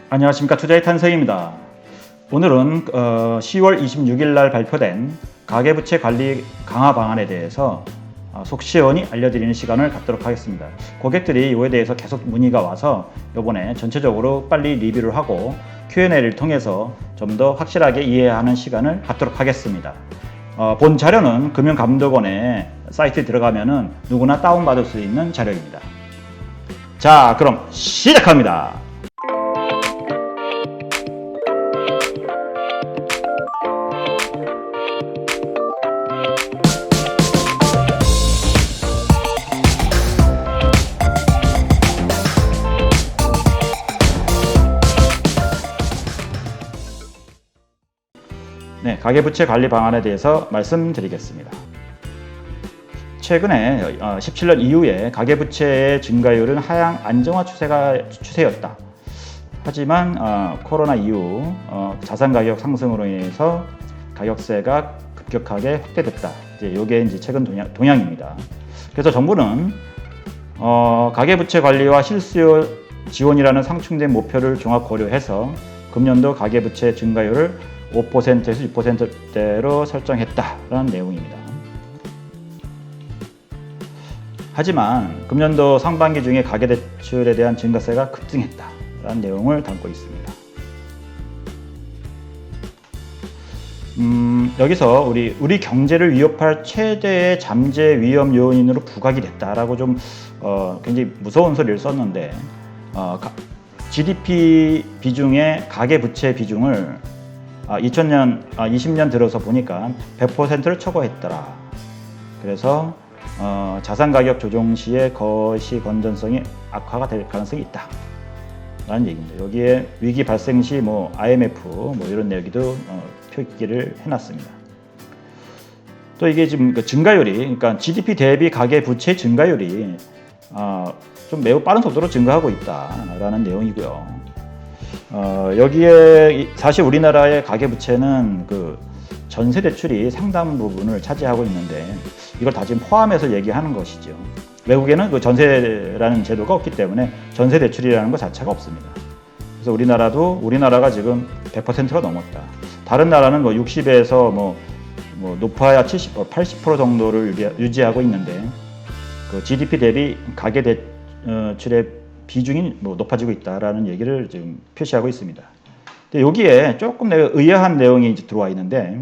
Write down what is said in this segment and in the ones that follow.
안녕하십니까, 투자의 탄생입니다. 오늘은 10월 26일 날 발표된 가계부채 관리 강화 방안에 대해서 속 시원히 알려드리는 시간을 갖도록 하겠습니다. 고객들이 이거에 대해서 계속 문의가 와서 이번에 전체적으로 빨리 리뷰를 하고 Q&A를 통해서 좀 더 확실하게 이해하는 시간을 갖도록 하겠습니다. 본 자료는 금융감독원의 사이트에 들어가면은 누구나 다운받을 수 있는 자료입니다. 자, 그럼 시작합니다. 네, 가계부채 관리 방안에 대해서 말씀드리겠습니다. 최근에 17년 이후에 가계부채의 증가율은 하향 안정화 추세였다. 하지만 코로나 이후 자산가격 상승으로 인해서 가격세가 급격하게 확대됐다. 이게 이제 최근 동향입니다. 그래서 정부는 가계부채 관리와 실수요 지원이라는 상충된 목표를 종합 고려해서 금년도 가계부채 증가율을 5%에서 6%대로 설정했다라는 내용입니다. 하지만 금년도 상반기 중에 가계대출에 대한 증가세가 급증했다라는 내용을 담고 있습니다. 여기서 우리 경제를 위협할 최대의 잠재 위험 요인으로 부각이 됐다라고 좀 굉장히 무서운 소리를 썼는데 GDP 비중의 가계부채 비중을 2020년 들어서 보니까 100%를 초과했더라. 그래서 자산가격 조정 시에 거시 건전성이 악화가 될 가능성이 있다 라는 얘기입니다. 여기에 위기 발생 시 IMF 이런 내용도 표기를 해놨습니다. 또 이게 지금 증가율이, 그러니까 GDP 대비 가계부채 증가율이 좀 매우 빠른 속도로 증가하고 있다라는 내용이고요. 여기에 사실 우리나라의 가계부채는 전세 대출이 상당 부분을 차지하고 있는데 이걸 다 지금 포함해서 얘기하는 것이죠. 외국에는 전세라는 제도가 없기 때문에 전세 대출이라는 것 자체가 없습니다. 그래서 우리나라가 지금 100%가 넘었다. 다른 나라는 60에서 높아야 70%, 80% 정도를 유지하고 있는데 GDP 대비 가계 대출의 비중이 높아지고 있다라는 얘기를 지금 표시하고 있습니다. 근데 여기에 조금 내가 의아한 내용이 이제 들어와 있는데,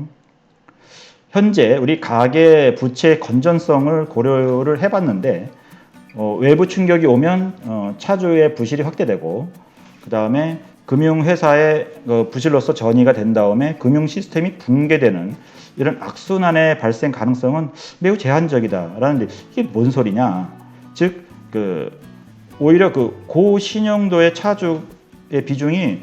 현재 우리 가계 부채 건전성을 고려를 해봤는데 외부 충격이 오면 차주의 부실이 확대되고, 그 다음에 금융회사의 부실로서 전이가 된 다음에 금융 시스템이 붕괴되는 이런 악순환의 발생 가능성은 매우 제한적이다라는데, 이게 뭔 소리냐? 즉 오히려 고신용도의 차주의 비중이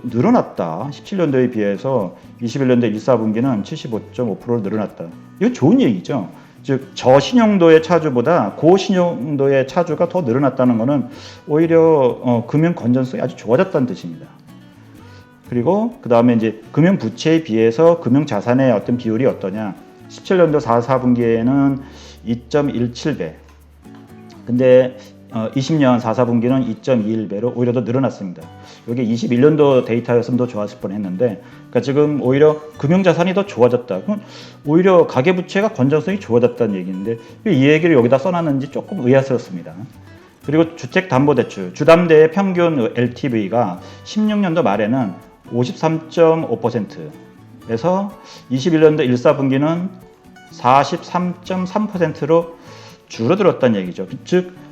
늘어났다. 17년도에 비해서 21년도 1, 4분기는 75.5%로 늘어났다. 이거 좋은 얘기죠. 즉 저신용도의 차주보다 고신용도의 차주가 더 늘어났다는 것은 오히려 금융 건전성이 아주 좋아졌다는 뜻입니다. 그리고 그 다음에 이제 금융 부채에 비해서 금융 자산의 어떤 비율이 어떠냐? 17년도 4, 4분기에는 2.17배. 근데 20년 4, 4분기는 2.21배로 오히려 더 늘어났습니다. 이게 21년도 데이터였으면 더 좋았을 뻔했는데, 그러니까 지금 오히려 금융자산이 더 좋아졌다. 그럼 오히려 가계부채가 건전성이 좋아졌다는 얘기인데 이 얘기를 여기다 써놨는지 조금 의아스럽습니다. 그리고 주택담보대출, 주담대의 평균 LTV가 16년도 말에는 53.5%에서 21년도 1, 4분기는 43.3%로 줄어들었다는 얘기죠. 즉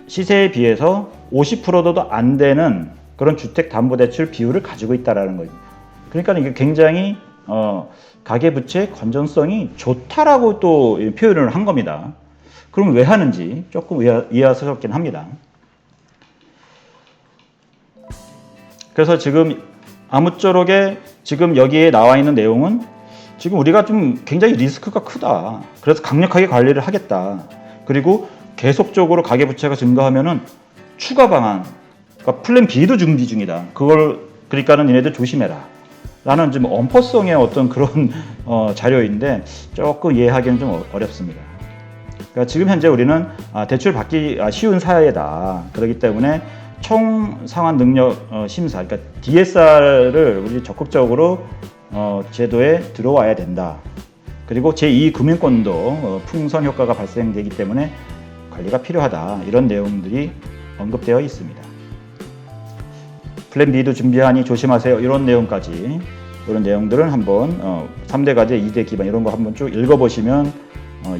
시세에 비해서 50%도 안 되는 그런 주택담보대출 비율을 가지고 있다라는 거죠. 그러니까 이게 굉장히 가계부채 건전성이 좋다라고 또 표현을 한 겁니다. 그럼 왜 하는지 조금 의아스럽긴 합니다. 그래서 지금 아무쪼록에 지금 여기에 나와 있는 내용은 지금 우리가 좀 굉장히 리스크가 크다. 그래서 강력하게 관리를 하겠다. 그리고 계속적으로 가계부채가 증가하면은 추가 방안, 그러니까 플랜 B도 준비 중이다. 그러니까는 니네들 조심해라 라는 좀 엄포성의 어떤 그런 자료인데 조금 이해하기는 좀 어렵습니다. 그러니까 지금 현재 우리는 대출 받기 쉬운 사회다. 그렇기 때문에 총 상환 능력 심사, 그러니까 DSR을 우리 적극적으로 제도에 들어와야 된다. 그리고 제2금융권도 풍선 효과가 발생되기 때문에 관리가 필요하다. 이런 내용들이 언급되어 있습니다. 플랜 B도 준비하니 조심하세요. 이런 내용까지, 이런 내용들은 한번 3대 과제, 2대 기반 이런 거 한번 쭉 읽어보시면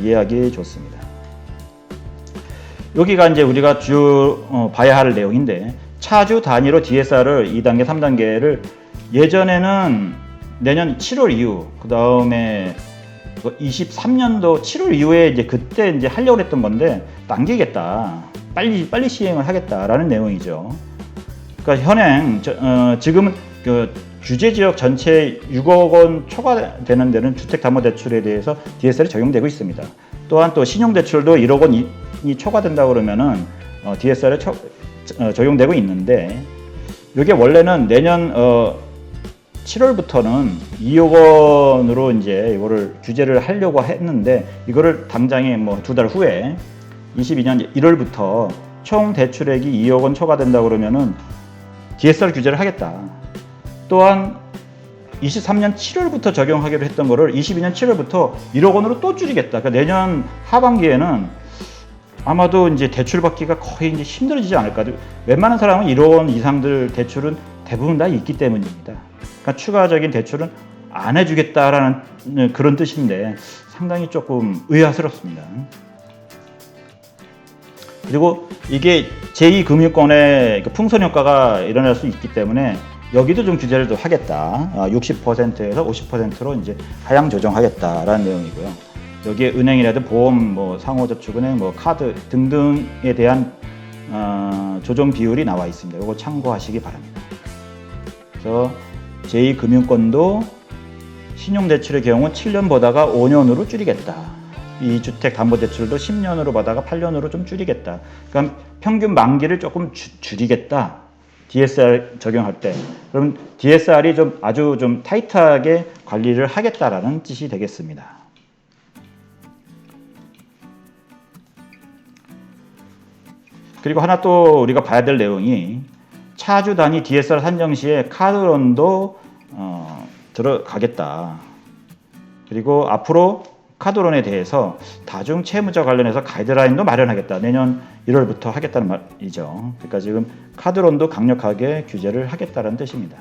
이해하기 좋습니다. 여기가 이제 우리가 봐야 할 내용인데, 차주 단위로 DSR을 2단계, 3단계를 예전에는 내년 7월 이후, 그 다음에 23년도 7월 이후에 이제 그때 이제 하려고 했던 건데 당기겠다, 빨리 시행을 하겠다라는 내용이죠. 그러니까 현행 지금은 그 규제 지역 전체 6억 원 초과되는 데는 주택담보대출에 대해서 DSR이 적용되고 있습니다. 또한 또 신용대출도 1억 원이 초과된다 그러면은 DSR이 적용되고 있는데, 이게 원래는 내년 7월부터는 2억 원으로 이제 이거를 규제를 하려고 했는데, 이거를 당장에 뭐 2달 후에 22년 1월부터 총 대출액이 2억 원 초과된다 그러면은 DSR 규제를 하겠다. 또한 23년 7월부터 적용하기로 했던 거를 22년 7월부터 1억 원으로 또 줄이겠다. 그러니까 내년 하반기에는 아마도 이제 대출 받기가 거의 이제 힘들어지지 않을까. 웬만한 사람은 1억 원 이상들 대출은 대부분 다 있기 때문입니다. 그러니까 추가적인 대출은 안 해주겠다라는 그런 뜻인데 상당히 조금 의아스럽습니다. 그리고 이게 제2금융권의 풍선 효과가 일어날 수 있기 때문에 여기도 좀 규제를 더 하겠다. 60%에서 50%로 이제 하향 조정하겠다라는 내용이고요. 여기에 은행이라든 보험, 상호저축은행, 카드 등등에 대한 조정 비율이 나와 있습니다. 이거 참고하시기 바랍니다. 그래서 제2금융권도 신용대출의 경우 7년 보다가 5년으로 줄이겠다. 이 주택담보대출도 10년으로 받다가 8년으로 좀 줄이겠다. 그러니까 평균 만기를 조금 줄이겠다. DSR 적용할 때. 그럼 DSR이 아주 좀 타이트하게 관리를 하겠다라는 뜻이 되겠습니다. 그리고 하나 또 우리가 봐야 될 내용이, 차주 단위 DSR 산정 시에 카드론도 들어가겠다. 그리고 앞으로 카드론에 대해서 다중 채무자 관련해서 가이드라인도 마련하겠다. 내년 1월부터 하겠다는 말이죠. 그러니까 지금 카드론도 강력하게 규제를 하겠다는 뜻입니다.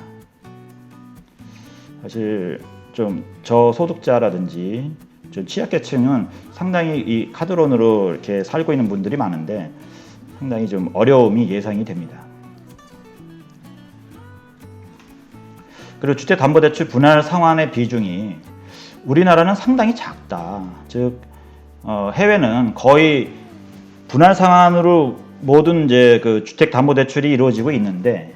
사실 좀 저소득자라든지 좀 취약계층은 상당히 이 카드론으로 이렇게 살고 있는 분들이 많은데 상당히 좀 어려움이 예상이 됩니다. 그리고 주택담보대출 분할 상환의 비중이 우리나라는 상당히 작다. 즉 해외는 거의 분할 상환으로 모든 이제 그 주택담보대출이 이루어지고 있는데,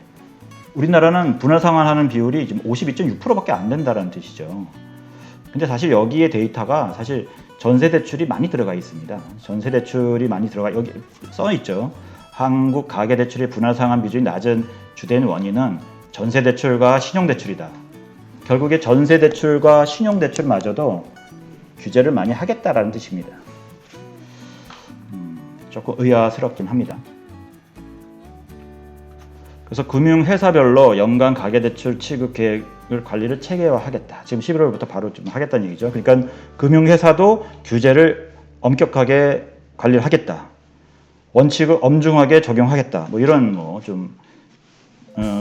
우리나라는 분할 상환하는 비율이 지금 52.6%밖에 안 된다는 뜻이죠. 근데 사실 여기에 데이터가 사실 전세대출이 많이 들어가 있습니다. 전세대출이 많이 여기 써 있죠. 한국 가계대출의 분할 상환 비중이 낮은 주된 원인은 전세대출과 신용대출이다. 결국에 전세대출과 신용대출마저도 규제를 많이 하겠다라는 뜻입니다. 조금 의아스럽긴 합니다. 그래서 금융회사별로 연간 가계대출 취급 계획을 관리를 체계화하겠다. 지금 11월부터 바로 좀 하겠다는 얘기죠. 그러니까 금융회사도 규제를 엄격하게 관리를 하겠다. 원칙을 엄중하게 적용하겠다. 이런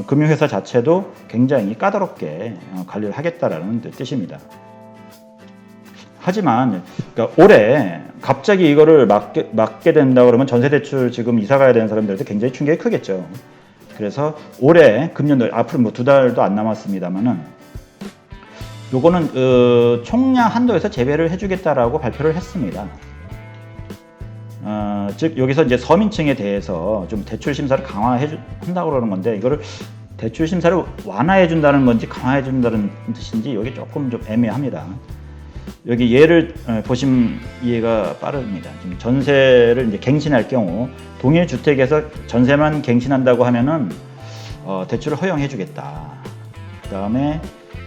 금융회사 자체도 굉장히 까다롭게 관리를 하겠다라는 뜻입니다. 하지만 그러니까 올해 갑자기 이거를 막게 된다 그러면 전세대출 지금 이사 가야 되는 사람들도 굉장히 충격이 크겠죠. 그래서 올해 금년도 앞으로 2달도 안 남았습니다만은 요거는 총량 한도에서 제외를 해주겠다라고 발표를 했습니다. 즉 여기서 이제 서민층에 대해서 좀 대출 심사를 강화한다고 그러는 건데, 이거를 대출 심사를 완화해 준다는 건지 강화해 준다는 뜻인지 여기 조금 좀 애매합니다. 여기 예를 보시면 이해가 빠릅니다. 지금 전세를 이제 갱신할 경우 동일 주택에서 전세만 갱신한다고 하면은 대출을 허용해 주겠다. 그다음에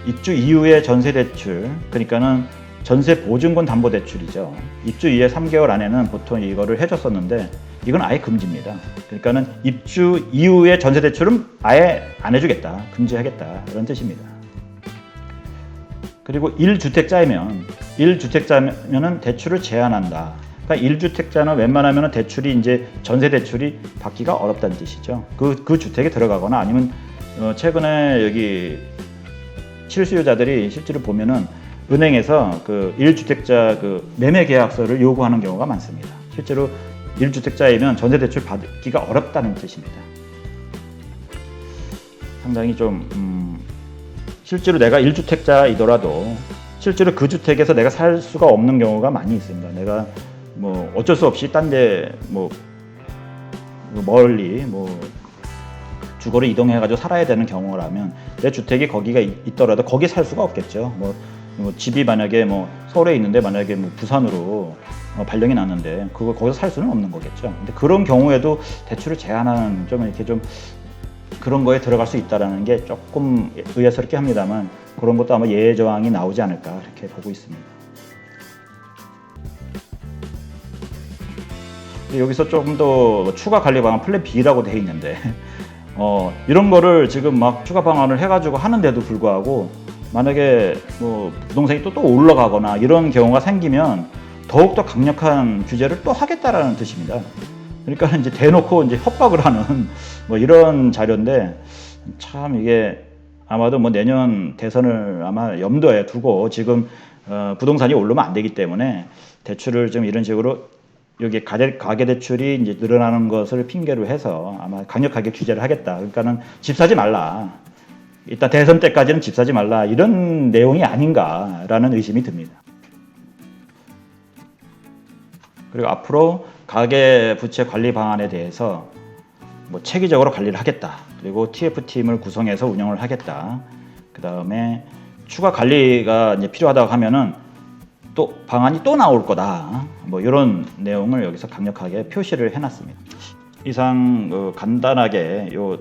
입주 이후의 전세 대출, 그러니까는 전세 보증금 담보 대출이죠. 입주 이후에 3개월 안에는 보통 이거를 해줬었는데 이건 아예 금지입니다. 그러니까는 입주 이후의 전세 대출은 아예 안 해주겠다, 금지하겠다 이런 뜻입니다. 그리고 1주택자면은 대출을 제한한다. 그러니까 1주택자는 웬만하면 대출이 이제 전세 대출이 받기가 어렵다는 뜻이죠. 그 주택에 들어가거나 아니면 최근에 여기 실수요자들이 실제로 보면은 은행에서 그 1주택자 그 매매 계약서를 요구하는 경우가 많습니다. 실제로 1주택자이면 전세 대출 받기가 어렵다는 뜻입니다. 상당히 좀 실제로 내가 1주택자이더라도 실제로 그 주택에서 내가 살 수가 없는 경우가 많이 있습니다. 내가 뭐 어쩔 수 없이 딴 데 뭐 멀리 주거를 이동해가지고 살아야 되는 경우라면 내 주택이 거기가 있더라도 거기 살 수가 없겠죠. 뭐 집이 만약에 서울에 있는데 만약에 부산으로 발령이 났는데 거기서 살 수는 없는 거겠죠. 근데 그런 경우에도 대출을 제한하는 좀 이렇게 좀 그런 거에 들어갈 수 있다라는 게 조금 의아스럽게 합니다만 그런 것도 아마 예외 조항이 나오지 않을까 이렇게 보고 있습니다. 여기서 조금 더 추가 관리 방안 플랜 B라고 되어 있는데 이런 거를 지금 막 추가 방안을 해가지고 하는데도 불구하고 만약에 부동산이 또 올라가거나 이런 경우가 생기면 더욱더 강력한 규제를 또 하겠다라는 뜻입니다. 그러니까 이제 대놓고 이제 협박을 하는 이런 자료인데 참 이게 아마도 내년 대선을 아마 염두에 두고 지금 부동산이 오르면 안 되기 때문에 대출을 좀 이런 식으로 여기 가계 대출이 이제 늘어나는 것을 핑계로 해서 아마 강력하게 규제를 하겠다. 그러니까는 집 사지 말라. 일단 대선 때까지는 집 사지 말라. 이런 내용이 아닌가라는 의심이 듭니다. 그리고 앞으로 가계 부채 관리 방안에 대해서 체계적으로 관리를 하겠다. 그리고 TF팀을 구성해서 운영을 하겠다. 그 다음에 추가 관리가 이제 필요하다고 하면은 또 방안이 또 나올 거다. 이런 내용을 여기서 강력하게 표시를 해놨습니다. 이상 간단하게 요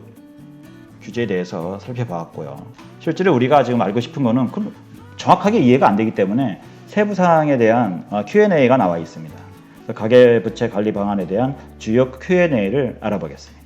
규제에 대해서 살펴봤고요. 실제로 우리가 지금 알고 싶은 거는 정확하게 이해가 안 되기 때문에 세부 사항에 대한 Q&A가 나와 있습니다. 가계부채 관리 방안에 대한 주요 Q&A를 알아보겠습니다.